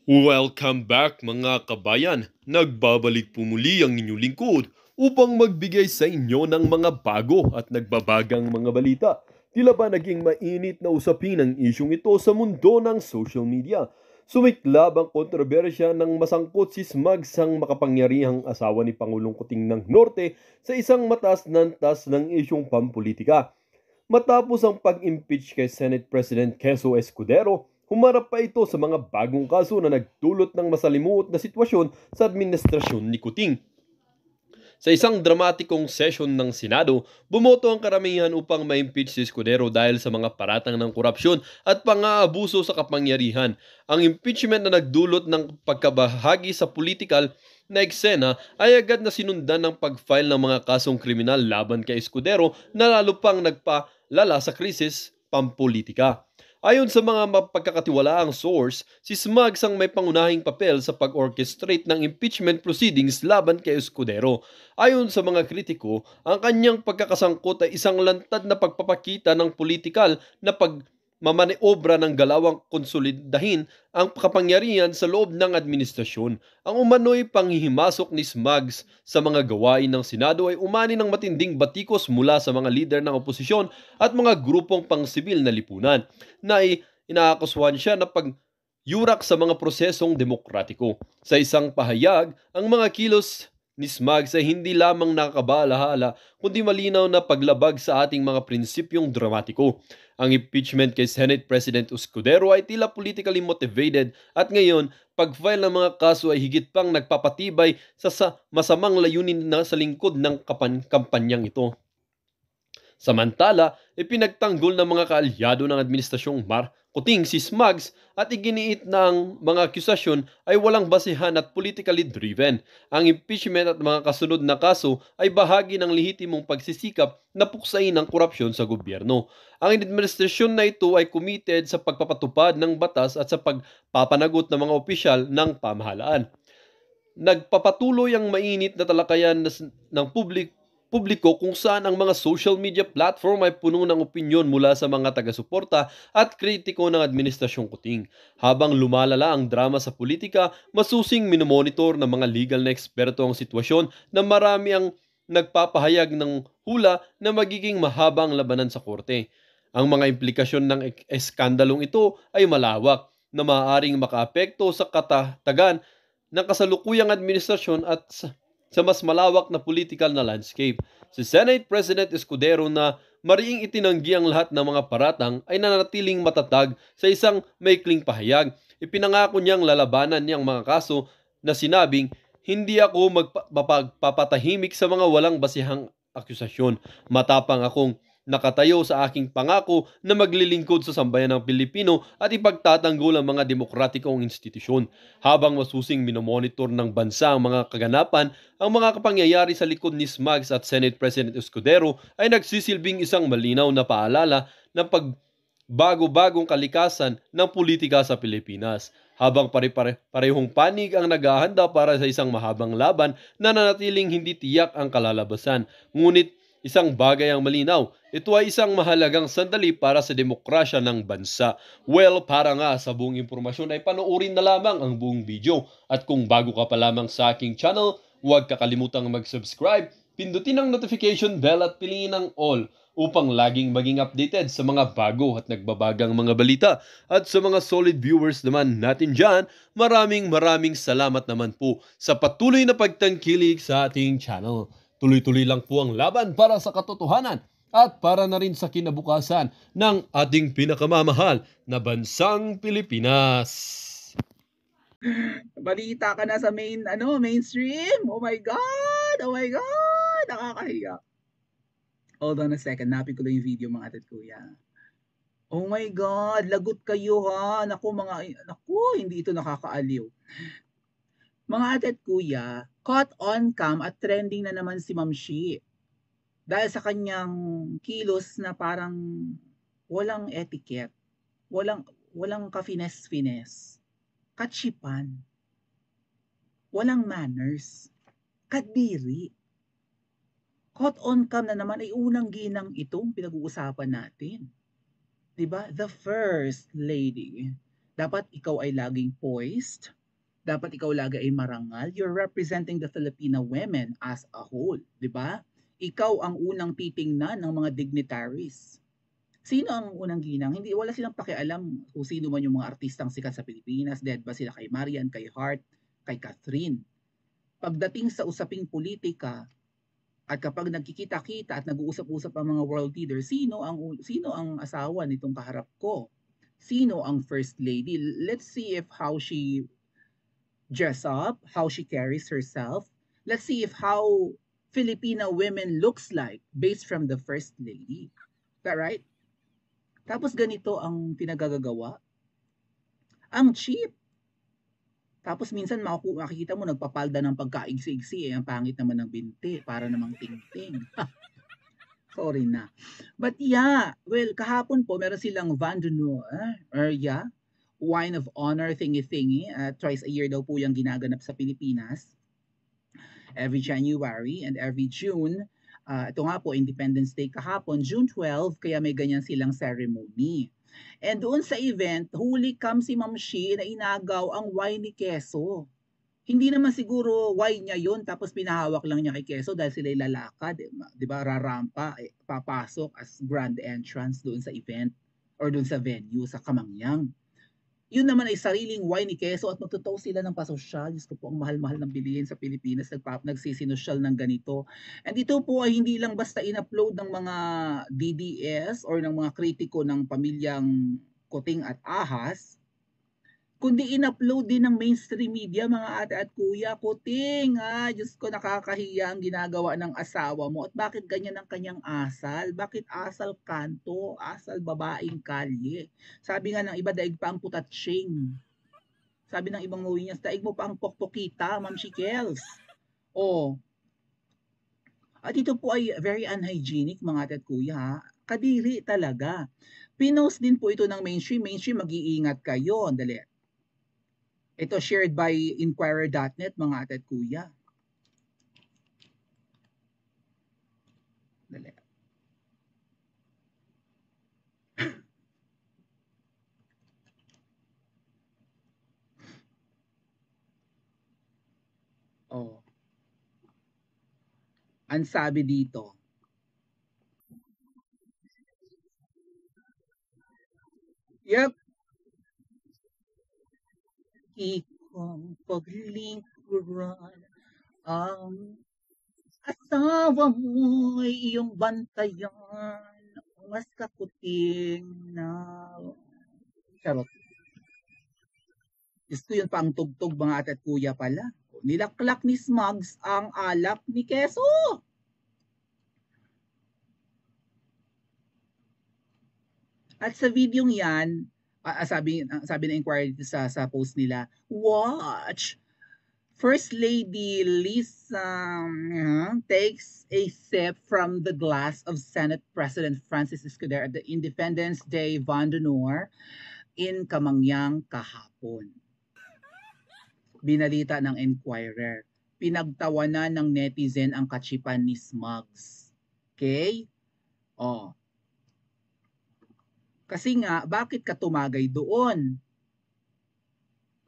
Welcome back mga kabayan! Nagbabalik po muli ang inyong lingkod upang magbigay sa inyo ng mga bago at nagbabagang mga balita. Tila ba naging mainit na usapin ang isyong ito sa mundo ng social media? Sumiklab ang kontrobersya ng masangkot si Smugs ang makapangyarihang asawa ni Pangulong Kuting ng Norte sa isang mataas na antas ng isyong pampolitika. Matapos ang pag-impeach kay Senate President Quezon Escudero, humarap pa ito sa mga bagong kaso na nagdulot ng masalimuot na sitwasyon sa administrasyon ni Kuting. Sa isang dramatikong session ng Senado, bumoto ang karamihan upang ma-impeach si Escudero dahil sa mga paratang ng korupsyon at pang-aabuso sa kapangyarihan. Ang impeachment na nagdulot ng pagkabahagi sa political na eksena ay agad na sinundan ng pag-file ng mga kasong kriminal laban kay Escudero na lalo pang nagpalala sa krisis pampolitika. Ayon sa mga mapagkakatiwalaang source, si Smugs ang may pangunahing papel sa pag-orchestrate ng impeachment proceedings laban kay Escudero. Ayon sa mga kritiko, ang kanyang pagkakasangkot ay isang lantad na pagpapakita ng politikal na pagmamaneobra ng galawang konsolidahin ang kapangyarihan sa loob ng administrasyon. Ang umano'y panghihimasok ni Smugs sa mga gawain ng Senado ay umani ng matinding batikos mula sa mga lider ng oposisyon at mga grupong pangsibil na lipunan na inaakusahan siya na yurak sa mga prosesong demokratiko. Sa isang pahayag, ang mga kilos ni Smugs ay hindi lamang nakakabalahala kundi malinaw na paglabag sa ating mga prinsipyong dramatiko. Ang impeachment kay Senate President Escudero ay tila politically motivated at ngayon, pag-file ng mga kaso ay higit pang nagpapatibay sa masamang layunin na sa lingkod ng kampanyang ito. Samantala, ipinagtanggol ng mga kaalyado ng Administrasyong Kuting si Smugs at iginiit na ang mga akusasyon ay walang basihan at politically driven. Ang impeachment at mga kasunod na kaso ay bahagi ng lehitimong pagsisikap na puksain ang korupsyon sa gobyerno. Ang administrasyon na ito ay committed sa pagpapatupad ng batas at sa pagpapanagot ng mga opisyal ng pamahalaan. Nagpapatuloy ang mainit na talakayan ng publiko kung saan ang mga social media platform ay puno ng opinyon mula sa mga taga-suporta at kritiko ng Administrasyong Kuting. Habang lumalala ang drama sa politika, masusing minomonitor ng mga legal na eksperto ang sitwasyon na marami ang nagpapahayag ng hula na magiging mahabang labanan sa korte. Ang mga implikasyon ng eskandalong ito ay malawak na maaaring makaapekto sa katatagan ng kasalukuyang administrasyon at sa mas malawak na political na landscape. Si Senate President Escudero na mariing itinanggi ang lahat ng mga paratang ay nanatiling matatag sa isang maikling pahayag. Ipinangako niyang lalabanan niyang mga kaso na sinabing, "Hindi ako magpapatahimik sa mga walang basihang akusasyon. Matapang akong nakatayo sa aking pangako na maglilingkod sa sambayan ng Pilipino at ipagtatanggol ang mga demokratikong institusyon." Habang masusing minomonitor ng bansa ang mga kaganapan, ang mga kapangyayari sa likod ni Smugs at Senate President Escudero ay nagsisilbing isang malinaw na paalala ng pagbago-bagong kalikasan ng politika sa Pilipinas. Habang parehong panig ang naghahanda para sa isang mahabang laban na nanatiling hindi tiyak ang kalalabasan. Ngunit isang bagay ang malinaw, ito ay isang mahalagang sandali para sa demokrasya ng bansa. Well, para nga sa buong impormasyon ay panoorin na lamang ang buong video. At kung bago ka pa lamang sa aking channel, huwag kakalimutang mag-subscribe, pindutin ang notification bell at piliin ang all upang laging maging updated sa mga bago at nagbabagang mga balita. At sa mga solid viewers naman natin dyan, maraming salamat naman po sa patuloy na pagtangkilik sa ating channel. Tuloy-tuloy lang po ang laban para sa katotohanan at para na rin sa kinabukasan ng ating pinakamamahal na bansang Pilipinas. Balita ka na sa mainstream. Oh my God! Oh my God! Nakakahiya. Hold on a second. Napin ko lang yung video mga atat kuya. Oh my God! Lagot kayo ha. Naku, hindi ito nakakaaliw. Mga atat kuya, caught on cam at trending na naman si Ma'am Shi. Dahil sa kanyang kilos na parang walang etiquette. Walang ka-finesse-finesse. Katsipan. Walang manners. Kadiri. Caught on cam na naman ay unang ginang itong pinag-uusapan natin. 'Di ba? The first lady. Dapat ikaw ay laging poised, Dapat ikaw lagi ay marangal. You're representing the Filipino women as a whole, di ba? Ikaw ang unang titingnan ng mga dignitaries. Sino ang unang ginang? Hindi, wala silang pakialam kung sino man yung mga artistang sikat sa Pilipinas. Dead ba sila kay Marian, kay Hart, kay Catherine? Pagdating sa usaping politika, at kapag nagkikita-kita at nag-uusap-usap ang mga world leaders, sino ang asawa nitong kaharap ko? Sino ang first lady? Let's see if how she dress up, how she carries herself. Let's see if how Filipino women looks like based from the first lady. Is that right? Tapos ganito ang pinagagagawa. Ang cheap. Tapos minsan makikita mo nagpapalda ng pagkaigsi-igsi ang pangit naman ng binti, para namang tingting. Sorry na. But yeah, well, kahapon po meron silang Vandenour, Wine of Honor thingy-thingy. Twice a year daw po yung ginaganap sa Pilipinas. Every January and every June. Ito nga po, Independence Day kahapon, June 12, kaya may ganyan silang ceremony. And doon sa event, huli kam si Ma'am Shi na inagaw ang wine ni Quezzo. Hindi naman siguro wine niya yun, tapos pinahawak lang niya kay Quezzo dahil sila lalakad, di ba, rarampa, papasok as grand entrance doon sa event or doon sa venue, sa Kamangyang. Yun naman ay sariling wine ni Quezzo at magtotoo sila ng pasosyal. Diyos ko po, ang mahal-mahal ng bilihin sa Pilipinas, nagsisinosyal ng ganito. And ito po ay hindi lang basta in-upload ng mga DDS or ng mga kritiko ng pamilyang Kuting at Ahas, kundi in-upload din ng mainstream media, mga ate at kuya. Kuting, Diyos ko, nakakahiya ang ginagawa ng asawa mo. At bakit ganyan ang kanyang asal? Bakit asal kanto? Asal babaeng kalye? Sabi nga ng iba, daig pa ang putatsing. Sabi ng ibang movie niya, daig mo pa ang pokpokita, Ma'am Shikels. Oh. At ito po ay very unhygienic, mga ate at kuya. Kadiri talaga. Pinost din po ito ng mainstream. Mainstream, mag-iingat kayo. Dali. Ito shared by Inquirer.net, mga ate at kuya. Dali. Oh. Ang sabi dito, yep, ikong paglingkuran ang asawa mo'y iyong bantayan, mas kakuting na charot. Gusto yun pa ang tugtog, mga ate at kuya pala. Nilaklak ni Smugs ang alak ni Quezzo. At sa videong yan, sabi ng inquiry sa post nila, watch First Lady Lisa takes a sip from the glass of Senate President Francis Escudero at the Independence Day Vandenour in Kamangyang kahapon. Binalita ng Inquirer. Pinagtawanan ng netizen ang katsipan ni Smugs. Okay? Oh. Kasi nga, bakit ka tumagay doon?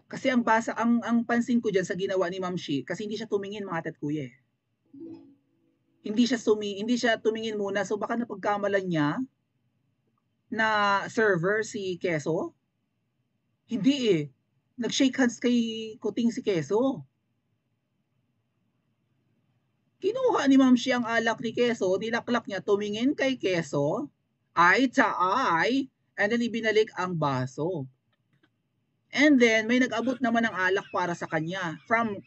Kasi ang pansin ko diyan sa ginawa ni Ma'am Shi, kasi hindi siya tumingin, mga ate at kuya. Hindi siya tumingin muna, so baka napagkamalan niya na server si Quezzo. Hindi eh. Nag-shake hands kay Kuting si Quezzo. Kinuha ni Ma'am Shi ang alak ni Quezzo, nilaklak niya, tumingin kay Quezzo, eye to eye, and then ibinalik ang baso. And then, may nag-abot naman ng alak para sa kanya. From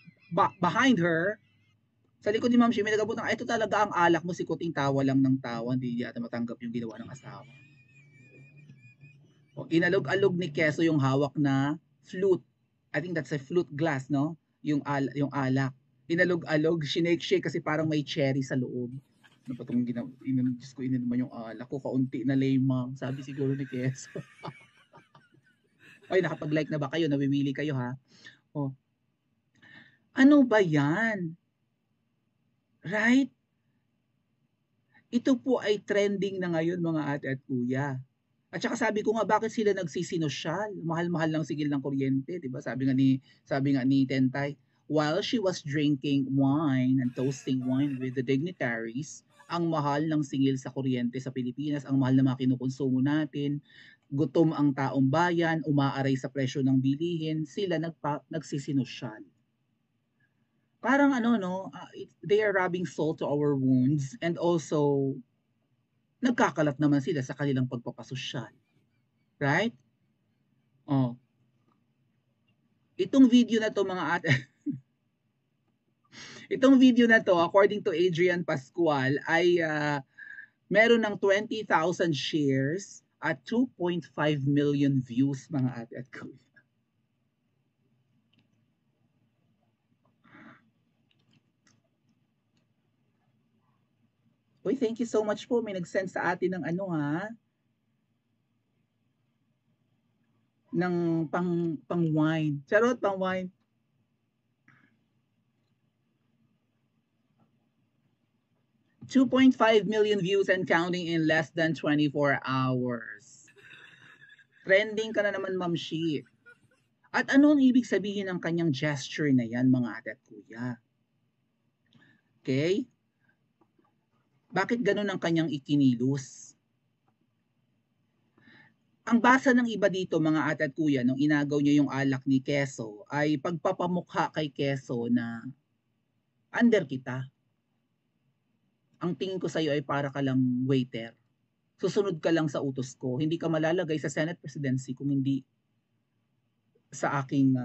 behind her, sa likod ni Ma'am Shi, may nag-abot ng, ito talaga ang alak mo, si Kuting tawa lang ng tawa, hindi yata matanggap yung ginawa ng asawa. O, inalog-alog ni Quezzo yung hawak na flute. I think that's a flute glass, no? Yung alak. Inalog-alog, shake kasi parang may cherry sa loob. Ano pa itong Diyos ko, naman yung alak ko, kaunti na lemang. Sabi siguro ni Quezzo. Ay, nakapag-like na ba kayo? Nawiwili kayo, ha? Oh. Ano ba yan? Right? Ito po ay trending na ngayon, mga ate at kuya. At saka sabi ko nga, bakit sila nagsisinosyal? Mahal-mahal ng sigil ng kuryente, 'di ba? Sabi nga ni Tentay, while she was drinking wine and toasting wine with the dignitaries, ang mahal ng singil sa kuryente sa Pilipinas, ang mahal na mga kinukonsumo natin, gutom ang taong bayan, umaaray sa presyo ng bilihin, sila nagsisinosyal. Parang ano no, they are rubbing salt to our wounds and also nagkakalat naman sila sa kanilang pagpapasosyal. Right? Oh. Itong video na to mga ate, itong video na to according to Adrian Pascual ay meron ng 20,000 shares at 2.5 million views mga ate at kuya. Uy, thank you so much po. May nag-send sa atin ng ano ha. Ng pang wine. Charot, pang wine. $2.5 million views and counting in less than 24 hours. Trending ka na naman, Ma'am Shi. At ano ang ibig sabihin ng kanyang gesture na yan, mga ate at kuya? Okay? Bakit ganun ang kanyang ikinilos? Ang basa ng iba dito, mga ate at kuya, nung inagaw niya yung alak ni Keso, ay pagpapamukha kay Keso na under kita. Ang tingin ko sa'yo ay para ka lang waiter. Susunod ka lang sa utos ko. Hindi ka malalagay sa Senate presidency kung hindi sa aking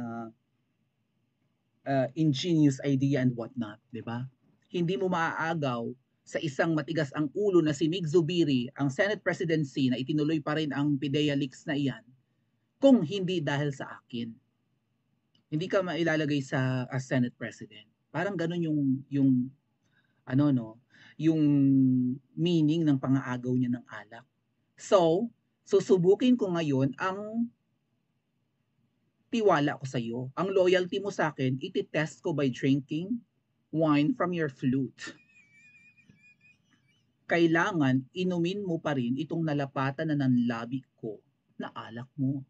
ingenious idea and whatnot, di ba? Hindi mo maaagaw sa isang matigas ang ulo na si Mig Zubiri, ang Senate presidency na itinuloy pa rin ang PIDEA leaks na iyan, kung hindi dahil sa akin. Hindi ka mailalagay sa as Senate president. Parang ganun yung ano no, yung meaning ng pangaagaw niya ng alak. So, susubukin ko ngayon ang tiwala ko sa iyo. Ang loyalty mo sa akin, iti-test ko by drinking wine from your flute. Kailangan inumin mo pa rin itong nalapatan na ng labi ko na alak mo.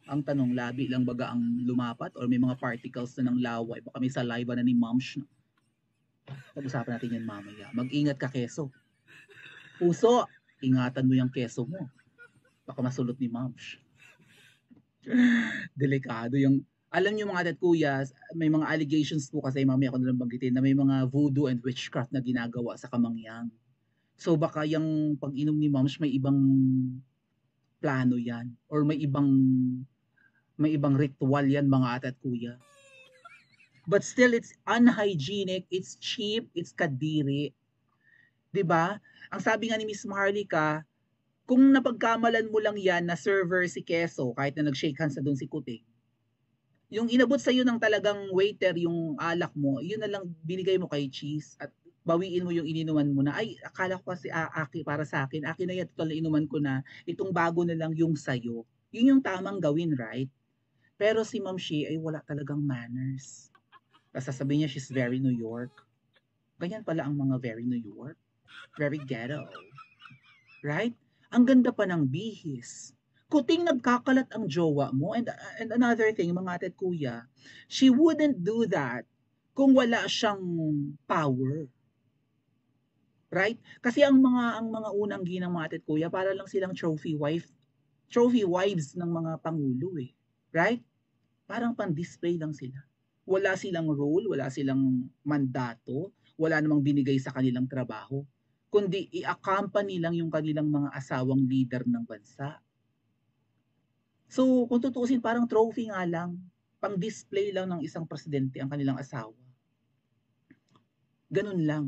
Ang tanong, labi lang baga ang lumapat or may mga particles na ng laway? Baka may saliva na ni Momsh. Pag-usapan natin yan mamaya. Mag-ingat ka, Keso. Puso, ingatan mo yung keso mo. Baka masulot ni Momsh. Delikado yung... Alam niyo mga ate at kuya, may mga allegations po kasi mamaya ako nalang banggitin na may mga voodoo and witchcraft na ginagawa sa Kamangyang. So baka yung pag-inom ni Moms may ibang plano yan or may ibang ritual yan mga ate at kuya. But still it's unhygienic, it's cheap, it's kadiri. 'Di ba? Ang sabi nga ni Miss Maharlika, kung napagkamalan mo lang yan na server si Keso kahit na nag-shake hands na doon si Kuting, yung inabot sa iyo ng talagang waiter yung alak mo, yun na lang binigay mo kay Cheese at bawiin mo yung ininuman mo na, ay, akala ko kasi para sa akin, akin na yan, total na inuman ko na, itong bago na lang yung sayo. Yun yung tamang gawin, right? Pero si Ma'am Shi ay wala talagang manners. Tapos sasabihin niya, she's very New York. Ganyan pala ang mga very New York. Very ghetto. Right? Ang ganda pa ng bihis. Kuting nagkakalat ang jowa mo. And another thing, mga ate at kuya, she wouldn't do that kung wala siyang power. Right? Kasi ang mga unang ginang mga ate at kuya, para lang silang trophy wives ng mga pangulo eh. Right? Parang pan-display lang sila. Wala silang role, wala silang mandato, wala namang binigay sa kanilang trabaho, kundi i-accompany lang yung kanilang mga asawang leader ng bansa. So, kung tutuusin, parang trophy nga lang, pang-display lang ng isang presidente ang kanilang asawa. Ganun lang.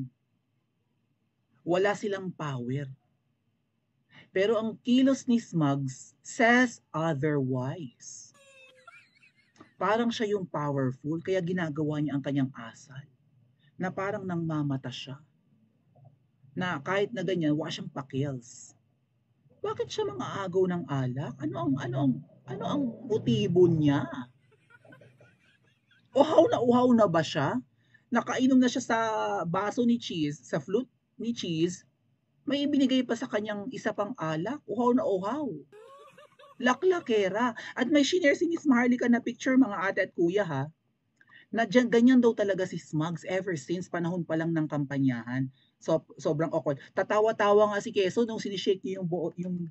Wala silang power. Pero ang kilos ni Smugs says otherwise. Parang siya yung powerful, kaya ginagawa niya ang kanyang asal. Na parang nangmamata siya. Na kahit na ganyan, wala siyang pakils. Bakit siya mga agaw ng alak? Ano ang motibo niya? Uhaw na ba siya? Nakainom na siya sa baso ni Cheese, sa flute ni Cheese, May ibinigay pa sa kanyang isa pang alak, uhaw na uhaw. Laklakera. At may shinare si Miss Maharlika na picture, mga ate at kuya ha, na dyan, ganyan daw talaga si Smugs ever since panahon pa lang ng kampanyahan. So, sobrang awkward. Tatawa-tawa nga si Keso nung sinishake niya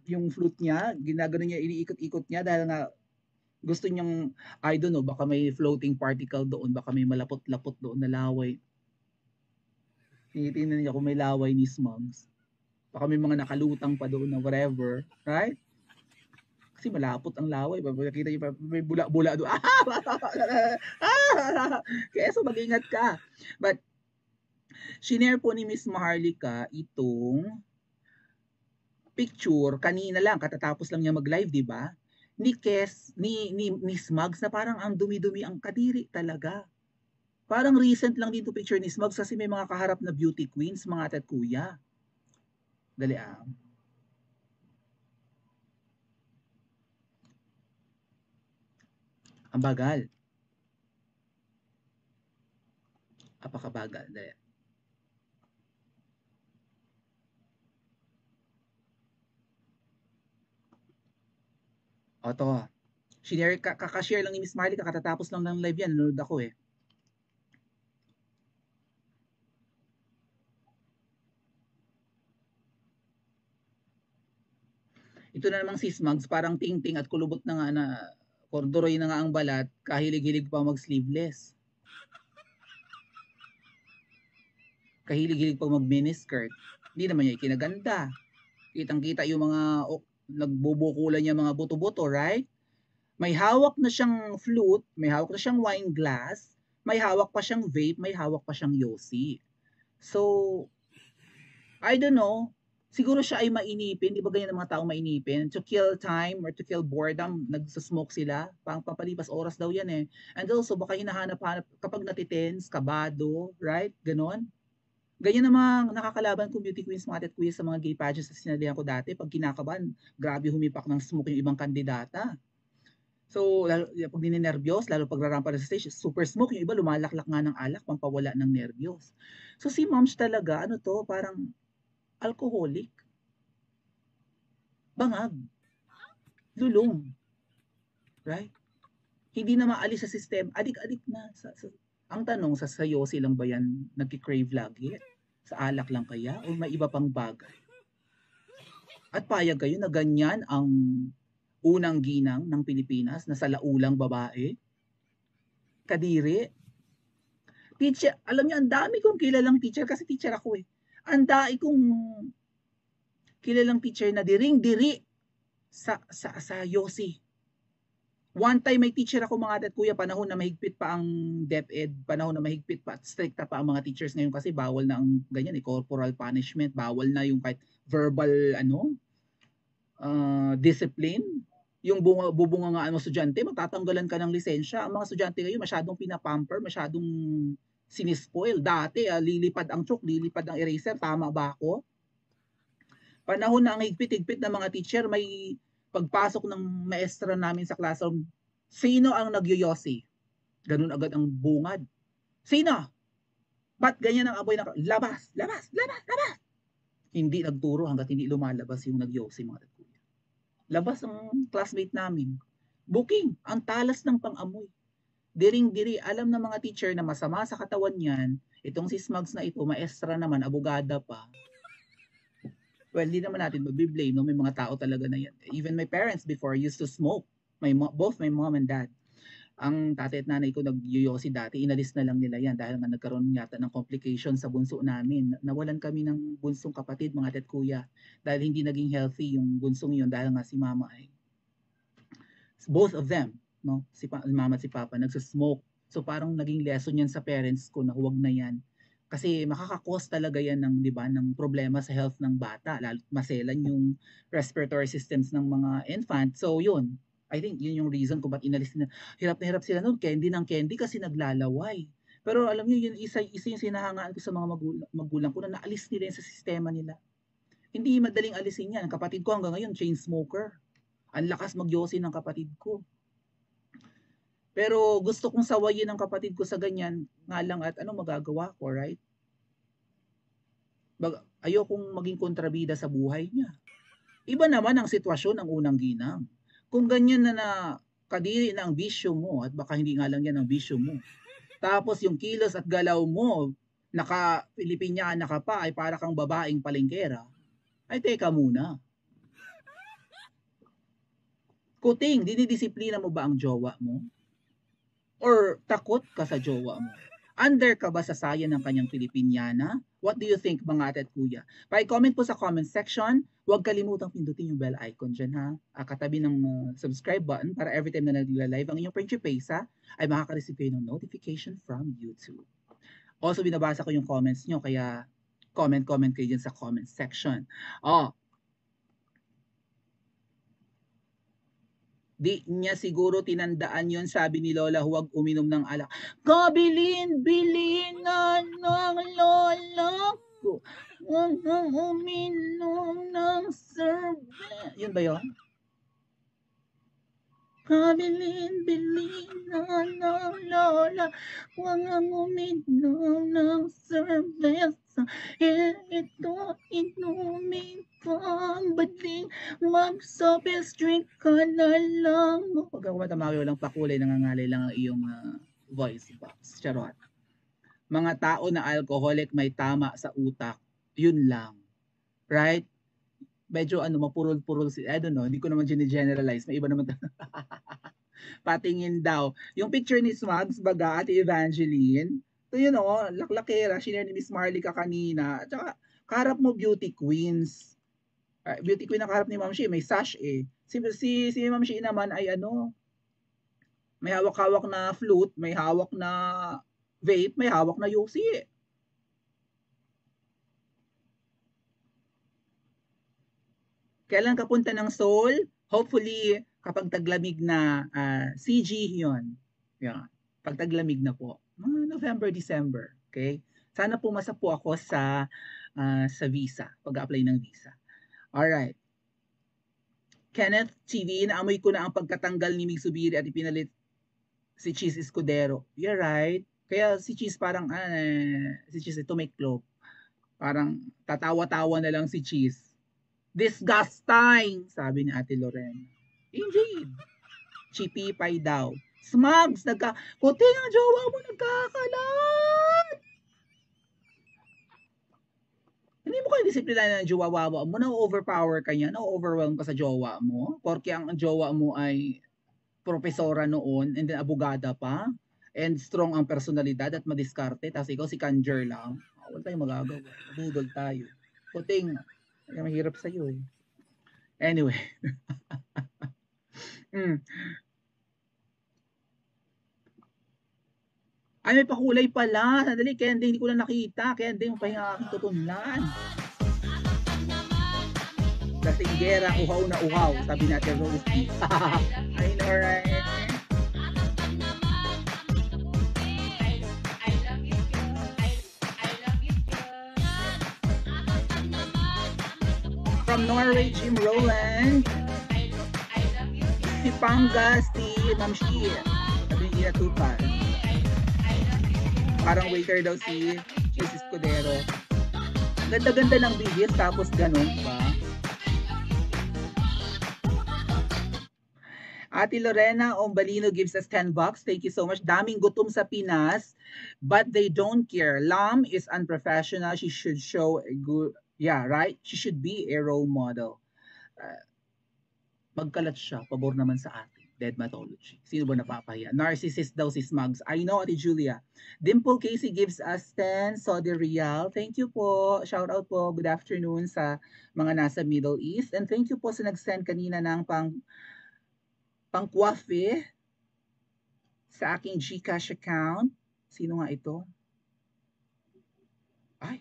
yung flute niya, ginagano niya, iniikot-ikot niya dahil nga gusto niyang, I don't know, baka may floating particle doon, baka may malapot-lapot doon na laway. Tinitingnan niya kung may laway ni Smugs. Baka may mga nakalutang pa doon na whatever, right? Kasi malapot ang laway. Nakita niyo pa, may bula-bula doon. Kaya so mag-ingat ka. But, shinare po ni Miss Maharlika itong picture kanina lang, katatapos lang niya mag-live, di ba? Ni Smugs na parang ang dumi-dumi ang kadiri talaga. Parang recent lang dito picture ni Smugs kasi may mga kaharap na beauty queens, mga ate at kuya. Dali Ang bagal. Apakabagal. Dali. O to. Kakashare lang ni Miss Marley, katatapos lang ng live yan. Nanonood ako eh. Ito na namang si Smugs, parang ting-ting at kulubot na nga na korduroy na nga ang balat, kahilig-hilig pa mag-sleeveless. Kahilig-hilig pa mag-miniskirt. Hindi naman niya ikinaganda. Kitang-kita yung mga nagbubukulan niya mga buto-buto, right? May hawak na siyang flute, may hawak na siyang wine glass, may hawak pa siyang vape, may hawak pa siyang yosi. So, I don't know, siguro siya ay mainipin, di ba ganyan ang mga tao mainipin? To kill time or to kill boredom, nagsasmoke sila, papalipas oras daw yan eh. And also, baka hinahanap-hanap kapag natitense, kabado, right? Ganon. Ganyan namang nakakalaban ko beauty queens, mga ate at kuya sa mga gay pageants na sinalihan ko dati. Pag kinakabahan, grabe humipak ng smoke yung ibang kandidata. So, lalo, pag ninenervyos, lalo pag rarampa na sa stage, super smoke. Yung iba lumalaklak nga ng alak, pampawala ng nervyos. So, si Moms talaga, ano to, parang alcoholic, bangag, lulong, right? Hindi na maalis sa system, adik-adik na. Ang tanong, sa sayo silang ba yan nagki-crave lagi? Sa alak lang kaya? O may iba pang bagay? At payag kayo na ganyan ang unang ginang ng Pilipinas na salaulang babae? Kadiri? Teacher, alam niyo, ang dami kong kilalang teacher kasi teacher ako eh. Ang dami kong kilalang teacher na diring-diri sa Yossi. One time may teacher ako, mga ate at kuya, panahon na mahigpit pa ang DepEd, panahon na mahigpit pa at stricta pa ang mga teachers ngayon kasi bawal na ang ganyan, corporal punishment, bawal na yung kahit verbal discipline. Yung bubungangaan mo estudyante, matatanggalan ka ng lisensya. Ang mga estudyante ngayon masyadong pinapamper, masyadong sinispoil. Dati, lilipad ang chalk, lilipad ang eraser. Tama ba ako? Panahon na ang higpit-higpit ng mga teacher, may pagpasok ng maestra namin sa classroom, sino ang nagyoyosi? Ganun agad ang bungad. Sino? Ba't ganyan ang amoy na labas, labas, labas, labas? Hindi nagturo hanggat hindi lumalabas yung nagyosi, mga kuya. Labas ang classmate namin. Booking, ang talas ng pang-amoy. Diring-diri, alam ng mga teacher na masama sa katawan yan, itong si Smugs na ito, maestra naman, abogada pa. Well, hindi naman natin mabiblame, no? May mga tao talaga na yan. Even my parents before used to smoke. Both my mom and dad. Ang tatay at nanay ko nag-yoyosi dati, inalis na lang nila yan dahil nga nagkaroon yata ng complication sa bunso namin. Nawalan kami ng bunsong kapatid, mga tet kuya, dahil hindi naging healthy yung bunsong yun dahil nga si mama ay both of them, no? Si mama at si papa nagsasmoke. So parang naging lesson yan sa parents ko na huwag na yan. Kasi makakakos talaga yan ng, 'di ba, ng problema sa health ng bata, lalo maselan yung respiratory systems ng mga infant. So yun, I think yun yung reason kung bakit inalis na hirap sila noon, candy ng candy kasi naglalaway. Pero alam niyo yun, isa yung sinahangaan ko sa mga magulang ko na naalis nila yan sa sistema nila. Hindi madaling alisin yan. Ang kapatid ko hanggang ngayon chain smoker. Ang lakas magyosi ng kapatid ko. Pero gusto kong sawayin ng kapatid ko sa ganyan, nga lang at ano magagawa ko, right? ayokong maging kontrabida sa buhay niya. Iba naman ang sitwasyon ng unang ginang. Kung ganyan na kadiri na ang bisyo mo, at baka hindi nga lang yan ang bisyo mo, tapos yung kilos at galaw mo, naka-Pilipinyana ka pa, ay para kang babaeng palengkera, ay teka muna. Kuting, dinidisiplina mo ba ang jowa mo? Or takot ka sa jowa mo? Under ka ba sa saya ng kanyang Pilipinyana? What do you think, mga ate at kuya? Pa-comment po sa comment section. Huwag kalimutang pindutin yung bell icon dyan, ha? Katabi ng subscribe button para every time na nagla-live ang inyong Principesa ay makaka-receive kayo ng notification from YouTube. Also, binabasa ko yung comments nyo, kaya comment kayo dyan sa comment section. Di niya siguro tinandaan yon, sabi ni Lola, huwag uminom ng alak. Kabilin-bilinan ng lola ko, huwag uminom ng serbe. Yun ba yun? Kabilin-bilinan ng lola, huwag uminom ng cerveza. Ito inumin kang bading, mag-sophistry ka na lang. Pag ako matamaki, walang pakulay, nangangalay lang ang iyong voice box. Charot. Mga tao na alcoholic may tama sa utak. Yun lang. Right? Medyo mapurol-purol si, I don't know, hindi ko naman generalize, may iba naman. Patingin daw. Yung picture ni Swags, baga, Ate Evangeline, so yun laklakera, shinare ni Miss Marlica kanina, at saka, kaharap mo beauty queens. Beauty queen na kaharap ni Ma'am Shi, may sash eh. Si Ma'am Shi naman ay may hawak-hawak na flute, may hawak na vape, may hawak na yosi eh. Kailan ka punta ng Seoul? Hopefully, kapag taglamig na CG yun. Yan. Pag taglamig na po. November, December. Okay? Sana pumasa po ako sa visa. Pag-apply ng visa. Alright. Kenneth TV, naamoy ko na ang pagkatanggal ni Mig Subiri at ipinalit si Cheese Escudero. You're right. Kaya si Cheese parang, si Cheese ito may club. Parang tatawa-tawa na lang si Cheese. Disgusting, sabi ni Ate Lorena. Indeed. Chippy pie daw. Smugs, puti ang jowa mo, nagkakalat. Hindi mo kayo disiplina ng jowa mo, na-overpower ka niya, na-overwhelm ka sa jowa mo, porque ang jowa mo ay profesora noon, and then abogada pa, and strong ang personalidad at madiskarte, tapos ikaw si Kanjer lang. Wala tayong magagawa. Budol tayo. Puting, ay mahirap sa'yo eh. Anyway. Ay, may pakulay pala. Sandali, kaya hindi ko na nakita. Kaya hindi mo pahinga aking tutunlan. Lasinggera, uhaw na uhaw. Sabi natin, Rosie. I know, right? From Norway, Jim Roland. Si Pangas, si Ma'am Shi. Sabi niya tupan. Parang waiter daw si Cheese Escudero. Ganda-ganda ng bihis, tapos ganun ba? Ate Lorena Ombalino gives us $10. Thank you so much. Daming gutom sa Pinas, but they don't care. Lam is unprofessional. She should show a good, yeah, right? She should be a role model. Magkalat siya, pabor naman sa atin. Deadmatology. Sino ba napapahiya? Narcissist daw si Smugs. I know, Ate Julia. Dimple Casey gives us 10 Saudi Riyal. Thank you po. Shout out po. Good afternoon sa mga nasa Middle East. And thank you po sa nag-send kanina ng pangkwafe sa aking GCash account. Sino nga ito? Ay.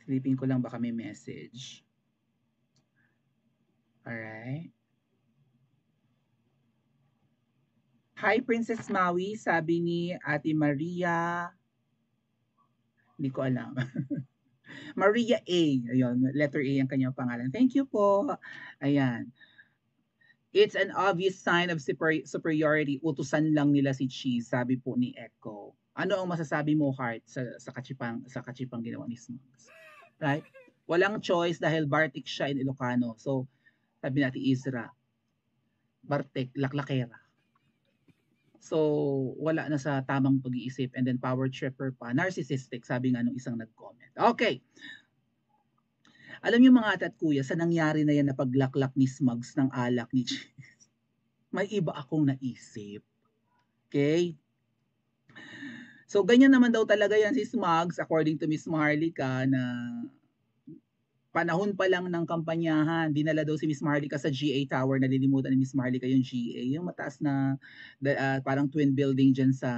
Silipin ko lang, baka may message. Alright. Hi, Princess Maui, sabi ni Ate Maria. Hindi ko alam. Maria A. Ayun, letter A ang kanyang pangalan. Thank you po. Ayan. It's an obvious sign of superiority. Utusan lang nila si Cheese, sabi po ni Echo. Ano ang masasabi mo, Heart, sa kachipang ginawa ni Smugs? Right? Walang choice dahil Bartik siya in Ilocano. So, sabi natin Isra, Bartek, laklakera. So, wala na sa tamang pag-iisip and then power tripper pa. Narcissistic, sabi nga nung isang nag-comment. Okay. Alam niyo mga ate at kuya, sa nangyari na yan na paglaklak ni Smugs ng alak ni Cheese, may iba akong naisip. Okay? So, ganyan naman daw talaga yan si Smugs, according to Miss Maharlika, na panahon pa lang ng kampanyahan, dinala daw si Miss Maharlika sa GA Tower, nalilimutan ni Miss Maharlika yung GA, yung mataas na parang twin building dyan sa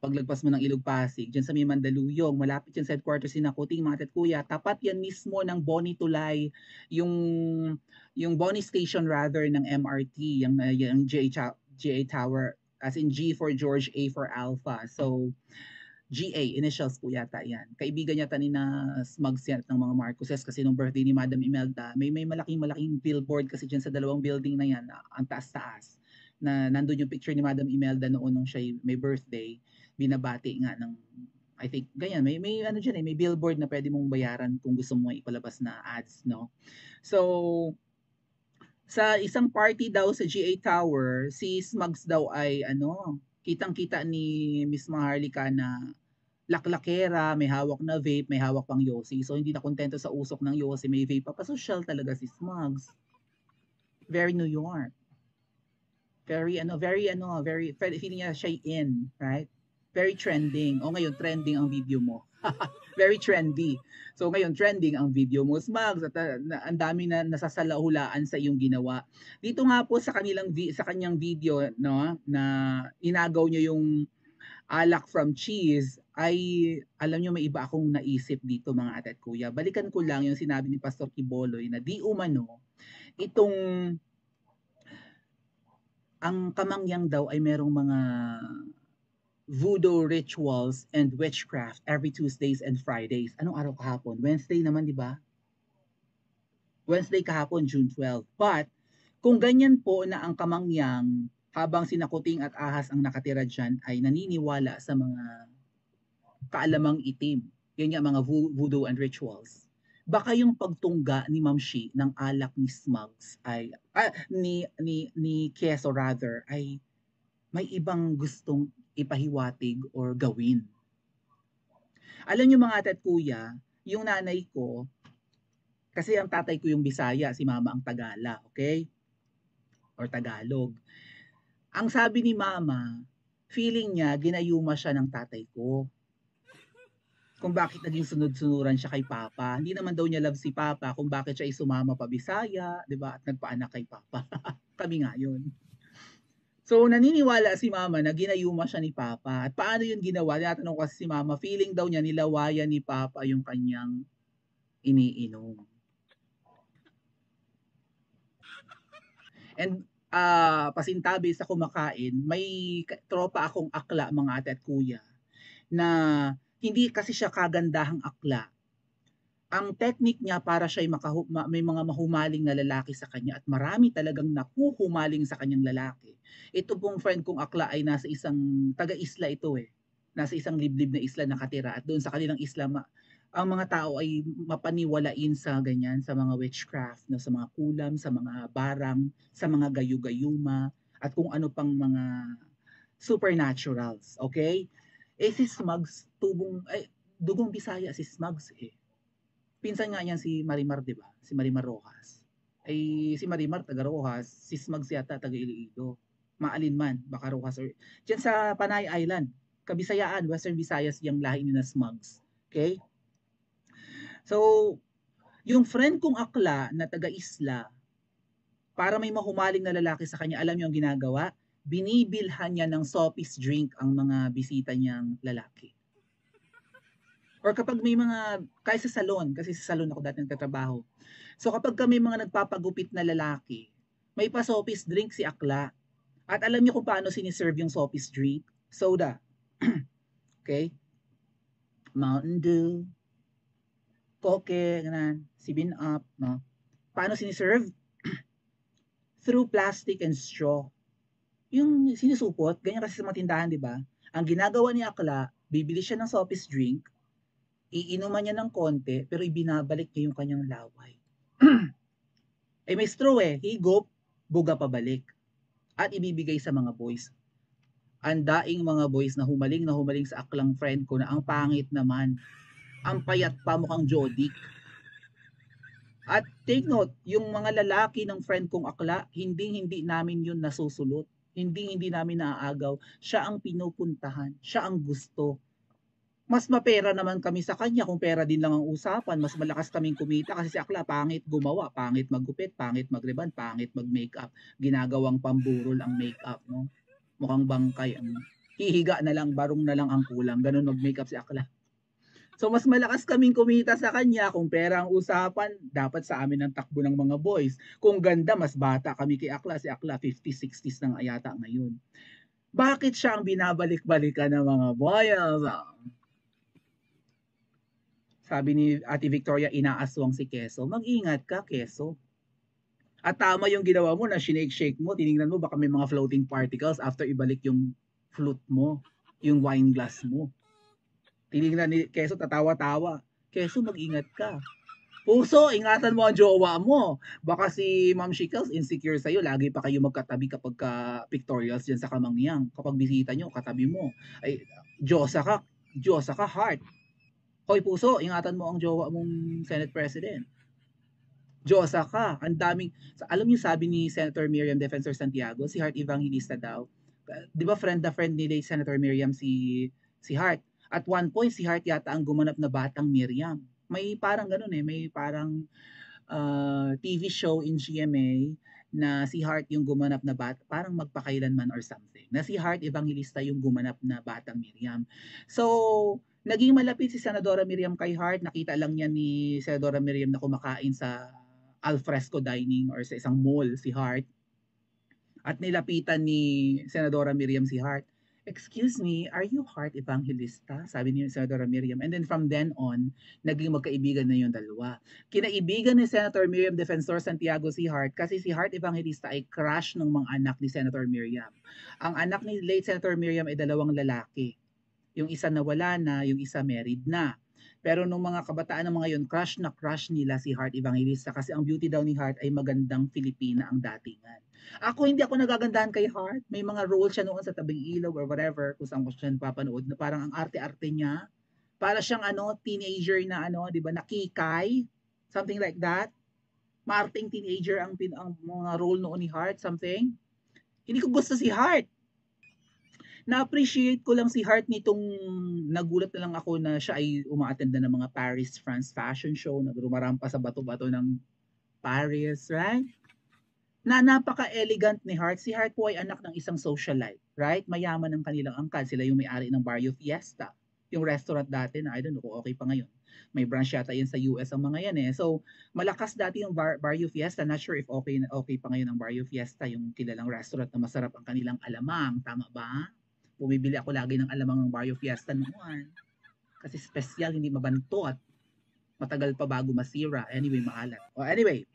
paglagpas mo ng Ilog Pasig, dyan sa may Mandaluyong, malapit yan sa headquarters ni Nakuting, mga tet kuya, tapat yan mismo ng Boni Tulay, yung Boni Station rather ng MRT, yung GA Tower, as in G for George, A for Alpha. So, GA, initials po yata yan. Kaibigan yata ni na Smugs yan ng mga Marcoses kasi nung birthday ni Madam Imelda, may malaking billboard kasi dyan sa dalawang building na yan, ang taas-taas, na nandun yung picture ni Madam Imelda noon nung siya may birthday, binabati nga ng, I think, ganyan, may ano dyan may billboard na pwede mong bayaran kung gusto mo ipalabas na ads, no? So, sa isang party daw sa GA Tower, si Smugs daw ay, kitang-kita ni Miss Maharlika na laklakera, may hawak na vape, may hawak pang yosi. So, hindi na kontento sa usok ng yosi, may vape pa. Pasosyal talaga si Smugs. Very New York. Very, feeling niya siya in, right? Very trending. O ngayon, trending ang video mo. Very trendy. So, ngayon, trending ang video mo, Smugs, at ang dami na nasasalahulaan sa iyong ginawa. Dito nga po sa kanyang video, no, na inagaw niya yung alak from Cheese, ay alam nyo may iba akong naisip dito mga ate at kuya. Balikan ko lang yung sinabi ni Pastor Kiboloy na di umano itong ang Kamangyang daw ay merong mga voodoo rituals and witchcraft every Tuesdays and Fridays. Anong araw kahapon? Wednesday naman, di ba? Wednesday kahapon, June 12. But kung ganyan po na ang Kamangyang habang si Nakuting at Ahas ang nakatira dyan ay naniniwala sa mga kaalamang itim. Yan yung mga voodoo and rituals. Baka yung pagtungga ni Ma'am Shi ng alak ni Smugs ay, ni Keso rather, ay may ibang gustong ipahiwatig or gawin. Alam niyo mga ate at kuya, yung nanay ko, kasi ang tatay ko yung Bisaya, si mama ang Tagala, okay? Or Tagalog. Ang sabi ni mama, feeling niya, ginayuma siya ng tatay ko. Kung bakit naging sunod-sunuran siya kay Papa. Hindi naman daw niya love si Papa kung bakit siya isumama pa Bisaya, di ba? At nagpaanak kay Papa. Kami nga yun. So, naniniwala si Mama na ginayuma siya ni Papa. At paano yun ginawa? Tinatanong ko si Mama, feeling daw niya nilawayan ni Papa yung kanyang iniinom. And pasintabi sa kumakain, may tropa akong akla mga ate at kuya na hindi kasi siya kagandahang akla. Ang technique niya para siya may mga mahumaling na lalaki sa kanya at marami talagang nakuhumaling sa kanyang lalaki. Ito pong friend kong akla ay nasa isang taga-isla ito eh. Nasa isang liblib na isla nakatira at doon sa kanilang isla ang mga tao ay mapaniwalain sa ganyan, sa mga witchcraft, no, sa mga kulam, sa mga barang, sa mga gayu-gayuma, at kung ano pang mga supernaturals, okay? Si Smugs, dugong Bisaya si Smugs eh. Pinsan nga niyan si Marimar, di ba? Si Marimar Rojas. Si Marimar, taga Rojas, si Smugs yata, taga Iloilo. Maalin man, baka Rojas or... Diyan sa Panay Island, Kabisayaan, Western Visayas, yung lahi ni na Smugs. Okay? So, yung friend kong akla na taga-isla, para may mahumaling na lalaki sa kanya, alam niyo ang ginagawa? Binibilhan niya ng sopis drink ang mga bisita niyang lalaki. Or kapag may mga, kaya sa salon, kasi sa salon ako dati nagtatrabaho. So kapag may mga nagpapagupit na lalaki, may pa-sopis drink si akla. At alam niyo kung paano siniserve yung sopis drink? Soda. Okay? Mountain Dew, Coke, ganun, 7-Up, no? Paano siniserve? through plastic and straw. Yung sinusupot, ganyan kasi sa mga tindahan, di ba? Ang ginagawa ni Akla, bibili siya ng soft drink, iinuman niya ng konti, pero ibinabalik niya yung kanyang laway. Eh may straw higop, buga pabalik. At ibibigay sa mga boys. Ang daing mga boys na humaling sa aklang friend ko na ang pangit naman. Ang payat pa, mukhang Jodik. At take note, yung mga lalaki ng friend kong akla, hindi namin yun nasusulot. Hindi namin naaagaw. Siya ang pinupuntahan. Siya ang gusto. Mas mapera naman kami sa kanya kung pera din lang ang usapan. Mas malakas kaming kumita kasi si Akla pangit gumawa, pangit maggupit, pangit magriban, pangit mag-makeup. Ginagawang pamburol ang makeup, no? Mukhang bangkay. Hihiga na lang, barong na lang ang kulang. Ganun mag-makeup si Akla. So mas malakas kaming kumita sa kanya kung pera ang usapan, dapat sa amin ang takbo ng mga boys. Kung ganda, mas bata kami kay Akla. Si Akla 50s, 60s na yata ngayon. Bakit siya ang binabalik-balikan ng mga boys? Sabi ni Ate Victoria, inaaswang si Keso. Mag-ingat ka, Keso. At tama yung ginawa mo na shake mo. Tinignan mo, baka may mga floating particles after ibalik yung flute mo, yung wine glass mo. Tinignan ni Keso, tatawa-tawa. Keso, mag-ingat ka. Puso, ingatan mo ang jowa mo. Baka si Ma'am Shikels insecure sa'yo. Lagi pa kayo magkatabi kapag pictorials dyan sa Kamangyang. Kapag bisita nyo, katabi mo. Ay, Diyosa ka, heart. Hoy puso, ingatan mo ang jowa mong Senate President. Diyosa ka. Ang daming, alam niyo sabi ni Senator Miriam Defensor Santiago, si Hart Evangelista daw. Di ba friend na friend nila Senator Miriam si Hart. At one point, si Hart yata ang gumanap na Batang Miriam. May parang ganun may parang TV show in GMA na si Hart yung gumanap na parang magpakailanman or something. Na si Hart Evangelista yung gumanap na Batang Miriam. So, naging malapit si Senadora Miriam kay Hart. Nakita lang niya ni Senadora Miriam na kumakain sa alfresco dining or sa isang mall si Hart. At nilapitan ni Senadora Miriam si Hart. Excuse me, are you Hart Evangelista? Sabi ni Senadora Miriam. And then from then on, naging magkaibigan na yung dalawa. Kinaibigan ni Senator Miriam Defensor Santiago si Hart kasi si Hart Evangelista ay crush ng mga anak ni Senator Miriam. Ang anak ni late Senator Miriam ay dalawang lalaki. Yung isa nawala na, yung isa married na. Pero nung mga kabataan ng mga yun, crush nila si Hart Evangelista kasi ang beauty daw ni Hart ay magandang Filipina ang datingan. Ako hindi ako nagagandahan kay Hart. May mga role siya noon sa tabing ilaw or whatever kung saan ko siya napapanood na parang ang arte-arte niya. Para siyang teenager na di ba, nakikay. Something like that. Marting teenager ang mga role noon ni Hart, something. Hindi ko gusto si Hart. Na-appreciate ko lang si Hart nitong nagulat na lang ako na siya ay umaattend na ng mga Paris, France fashion show, nagrumarampa sa bato-bato ng Paris, right? Na napaka-elegant ni Hart. Si Hart po ay anak ng isang socialite, right? Mayaman ang kanilang angkan. Sila yung may-ari ng Barrio Fiesta. Yung restaurant dati na, I don't know kung okay pa ngayon. May branch yata yan sa US ang mga yan So, malakas dati yung Barrio Fiesta. Not sure if okay pa ngayon ang Barrio Fiesta, yung kilalang restaurant na masarap ang kanilang alamang. Tama ba? Bumibili ako lagi ng alamang ng Barrio Fiesta noon. Kasi special, hindi mabantot. Matagal pa bago masira. Anyway, maalat. Anyway,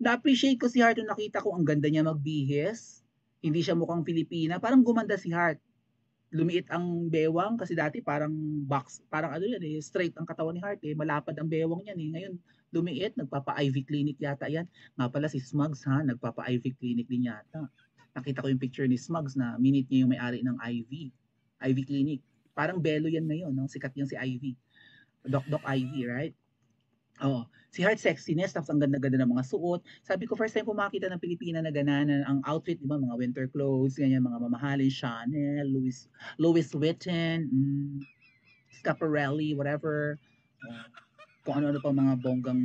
na-appreciate ko si Hart nung nakita ko ang ganda niya magbihis. Hindi siya mukhang Pilipina. Parang gumanda si Hart. Lumiit ang bewang kasi dati parang box, parang straight ang katawan ni Hart Malapad ang bewang niyan Ngayon, lumiit, nagpapa-IV clinic yata yan. Nga pala si Smugs nagpapa-IV clinic din yata. Nakita ko yung picture ni Smugs na minute niya yung may-ari ng IV clinic. Parang Belo yan ngayon, sikat yan si IV. Doc IV, right? Si Hart sexiness, tapos ang ganda-ganda ng mga suot. Sabi ko, first time ko makita ng Pilipina na gananan ang outfit, di ba, mga winter clothes, ganyan, mga mamahalin, Chanel, Louis Vuitton, Schiaparelli, whatever. Kung ano-ano pa mga bonggang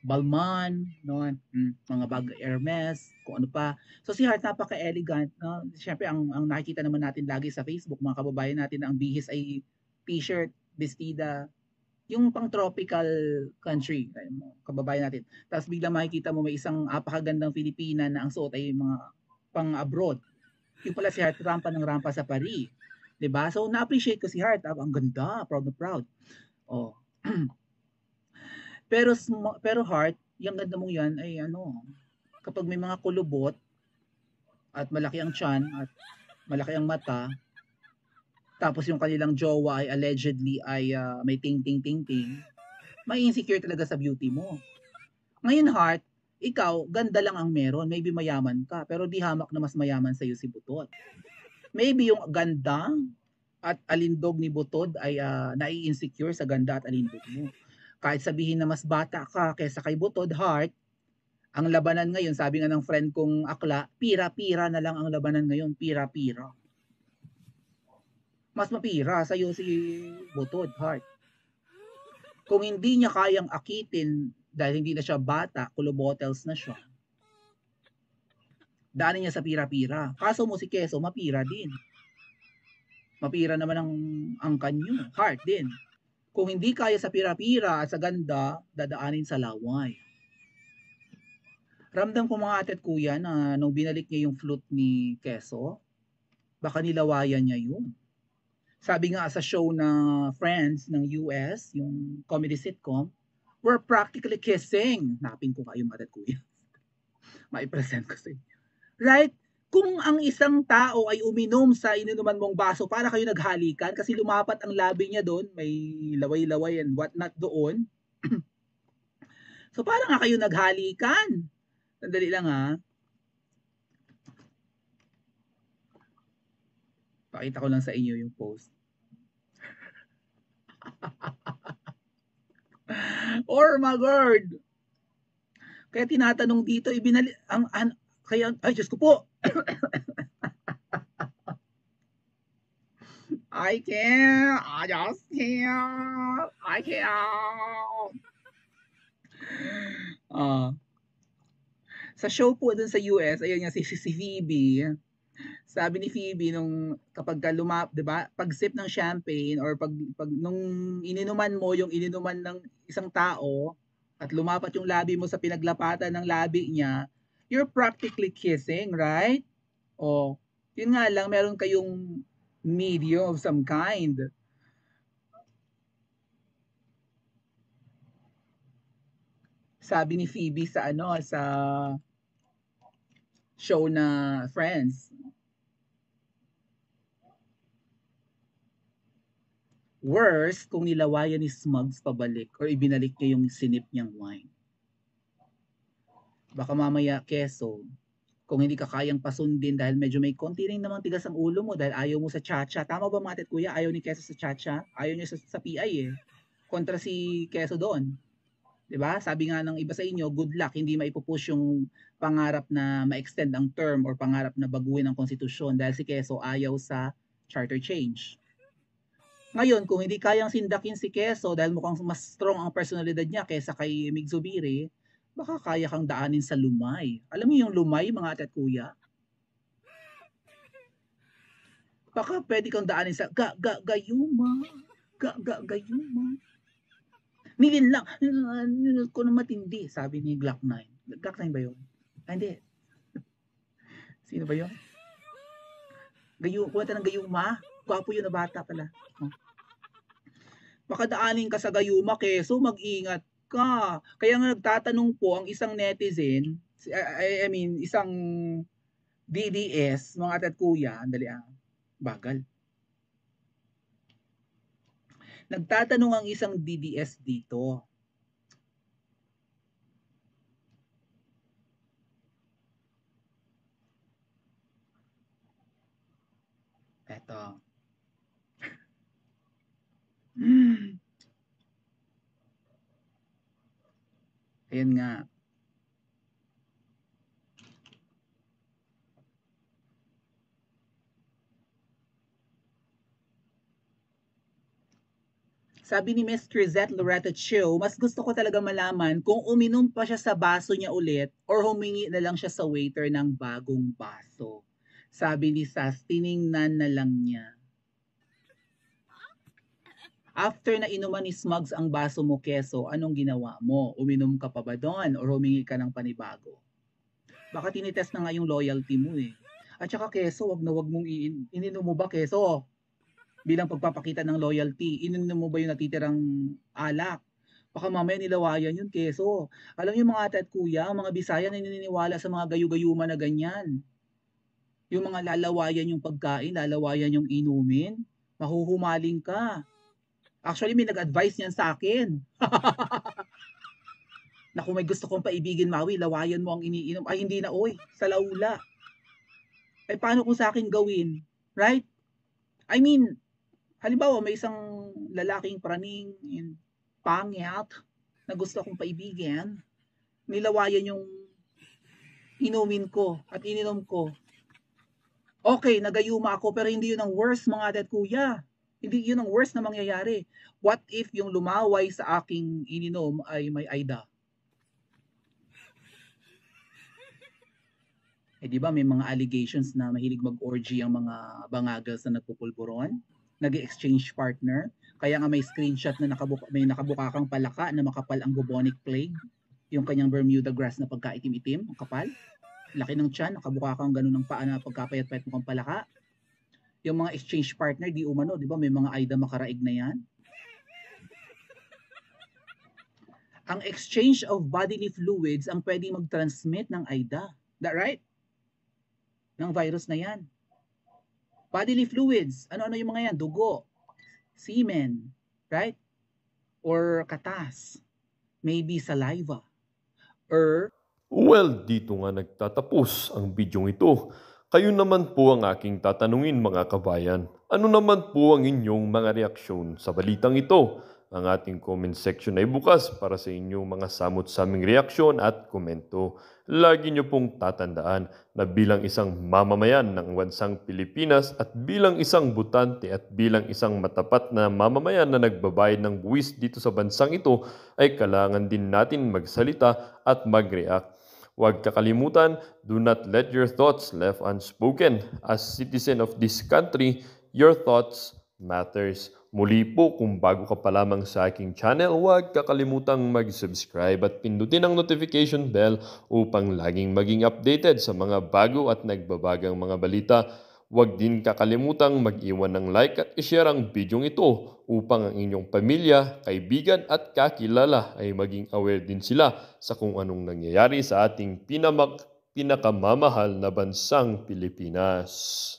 Balmain, mga bag Hermes, kung ano pa. So si Hart napaka-elegant. Siyempre, ang nakikita naman natin lagi sa Facebook, mga kababayan natin na ang bihis ay t-shirt, bestida, yung pang tropical country, kababayan natin. Tapos biglang makikita mo may isang apakagandang Filipina na ang suot ay mga pang abroad. Yung pala si Hart, rampa ng rampa sa Paris. Diba? So na-appreciate ko si Hart. Ang ganda, proud na proud. Pero Hart, yung ganda mong yan ay kapag may mga kulubot at malaki ang tiyan at malaki ang mata, tapos yung kanilang jowa ay allegedly ay may ting-ting-ting-ting, may insecure talaga sa beauty mo. Ngayon, Heart, ikaw, ganda lang ang meron. Maybe mayaman ka, pero di hamak na mas mayaman sa'yo si Butot. Maybe yung ganda at alindog ni Butod ay nai-insecure sa ganda at alindog mo. Kahit sabihin na mas bata ka kaysa kay Butod, Heart, ang labanan ngayon, sabi nga ng friend kong akla, pira-pira na lang ang labanan ngayon, pira-pira. Mas mapira sa'yo si Butod, Heart. Kung hindi niya kayang akitin dahil hindi na siya bata, kulobotels na siya, daanin niya sa pira-pira. Kaso mo si Keso, mapira din. Mapira naman ang kanyo, Heart din. Kung hindi kaya sa pira-pira at sa ganda, dadaanin sa laway. Ramdam ko mga ate at kuya na nung binalik niya yung flute ni Keso, baka nilawayan niya yun. Sabi nga sa show na Friends ng US, yung comedy sitcom, we're practically kissing. Napin ko kayo mga ate at kuya. Maipresent ko sa inyo. Right? Kung ang isang tao ay uminom sa ininuman mong baso, para kayo naghalikan kasi lumapat ang labi niya doon, may laway-laway and whatnot doon. So parang nga kayo naghalikan. Sandali lang ha. Pakita ko lang sa inyo yung post. Or my God. Kaya tinatanong dito, kaya, ay Diyos ko po. I can't. I just can't. I can't. Sa show po dun sa US, ayun nga si Phoebe. Sabi ni Phoebe nung kapag diba, pag sip ng champagne or pag nung ininuman mo yung ininuman ng isang tao at lumapat yung labi mo sa pinaglapatan ng labi niya, you're practically kissing, right? O, yun nga lang, meron kayong medium of some kind. Sabi ni Phoebe sa sa show na Friends. Worse, kung nilawayan ni Smugs pabalik or ibinalik niya yung sinip niyang wine. Baka mamaya, Keso, kung hindi ka kayang pasundin dahil medyo may konti rin namang tigas ang ulo mo dahil ayaw mo sa cha-cha. Tama ba mga kuya? Ayaw ni Keso sa cha-cha? Ayaw niya sa PI eh. Kontra si Keso doon. Diba? Sabi nga ng iba sa inyo, good luck, hindi maipupush yung pangarap na ma-extend ang term or pangarap na baguhin ang konstitusyon dahil si Keso ayaw sa charter change. Ngayon, kung hindi kayang sindakin si Keso dahil mukhang mas strong ang personalidad niya kaysa kay Mig Zubiri, baka kaya kang daanin sa lumay. Alam niyo yung lumay, mga ate at kuya? Baka pwede kang daanin sa gayuma. Gayuma. Nilin lang. Ko na matindi, sabi ni Glock 9. Glock 9 ba yun? Hindi. Sino ba yun? Kuwanta ng gayuma. Gwapo yun na bata pala. Baka daanin ka sa gayuma, Keso, mag-ingat ka. Kaya nga nagtatanong po ang isang netizen, I mean, isang DDS, mga ate at kuya, andali bagal. Nagtatanong ang isang DDS dito. Eto. Ayan nga. Sabi ni Miss Trizette Loretta Chiu, mas gusto ko talaga malaman kung uminom pa siya sa baso niya ulit or humingi na lang siya sa waiter ng bagong baso. Sabi ni Sas, tiningnan na lang niya. After na inuman ni Smugs ang baso mo, Keso, anong ginawa mo? Uminom ka pa ba doon or humingi ka ng panibago? Baka tinitest na nga yung loyalty mo eh. At saka, Keso, wag mong ininom mo ba, Keso? Bilang pagpapakita ng loyalty, ininom mo ba yung natitirang alak? Baka mamaya nilawayan yun, keso. Alam niyo mga ate at kuya, ang mga Bisaya na naniniwala sa mga gayu-gayuma na ganyan. Yung mga lalawayan yung pagkain, lalawayan yung inumin, mahuhumaling ka. Actually, may nag-advise niyan sa akin na kung may gusto kong paibigin, Maui, lawayan mo ang iniinom. Ay, hindi na, oy, sa laula. Ay, paano kung sa akin gawin? Right? I mean, halimbawa, may isang lalaking praning in pangit na gusto kong paibigin, nilawayan yung inumin ko at ininom ko. Okay, nagayuma ako, pero hindi yun ang worst, mga ate at kuya. Hindi yun ang worst na mangyayari. What if yung lumaway sa aking ininom ay may AIDA? Eh di ba may mga allegations na mahilig mag-orgy ang mga bangagals na nagpupulburon, nag-exchange partner, kaya nga may screenshot na may nakabukakang palaka na makapal ang bubonic plague, yung kanyang Bermuda grass na pagkaitim-itim, ang kapal, laki ng tiyan, nakabukakang ganun ng paa na pagkapayat-payat mukhang palaka. Yung mga exchange partner, di umano, di ba may mga AIDA makaraig na yan? Ang exchange of bodily fluids ang pwedeng mag-transmit ng AIDA. That right? Ng virus na yan. Bodily fluids, ano-ano yung mga yan? Dugo, semen, right? Or katas, maybe saliva, or... Well, dito nga nagtatapos ang bidyong ito. Kayo naman po ang aking tatanungin mga kabayan. Ano naman po ang inyong mga reaksyon sa balitang ito? Ang ating comment section ay bukas para sa inyong mga samot-saming reaksyon at komento. Lagi niyo pong tatandaan na bilang isang mamamayan ng bansang Pilipinas at bilang isang butante at bilang isang matapat na mamamayan na nagbabayad ng buwis dito sa bansang ito ay kailangan din natin magsalita at mag-react. Huwag kakalimutan, do not let your thoughts left unspoken. As citizen of this country, your thoughts matters. Muli po, kung bago ka pa lamang sa aking channel, huwag kakalimutang mag-subscribe at pindutin ang notification bell upang laging maging updated sa mga bago at nagbabagang mga balita. Huwag din kakalimutang mag-iwan ng like at i-share ang bidyong ito upang ang inyong pamilya, kaibigan at kakilala ay maging aware din sila sa kung anong nangyayari sa ating pinakamamahal na bansang Pilipinas.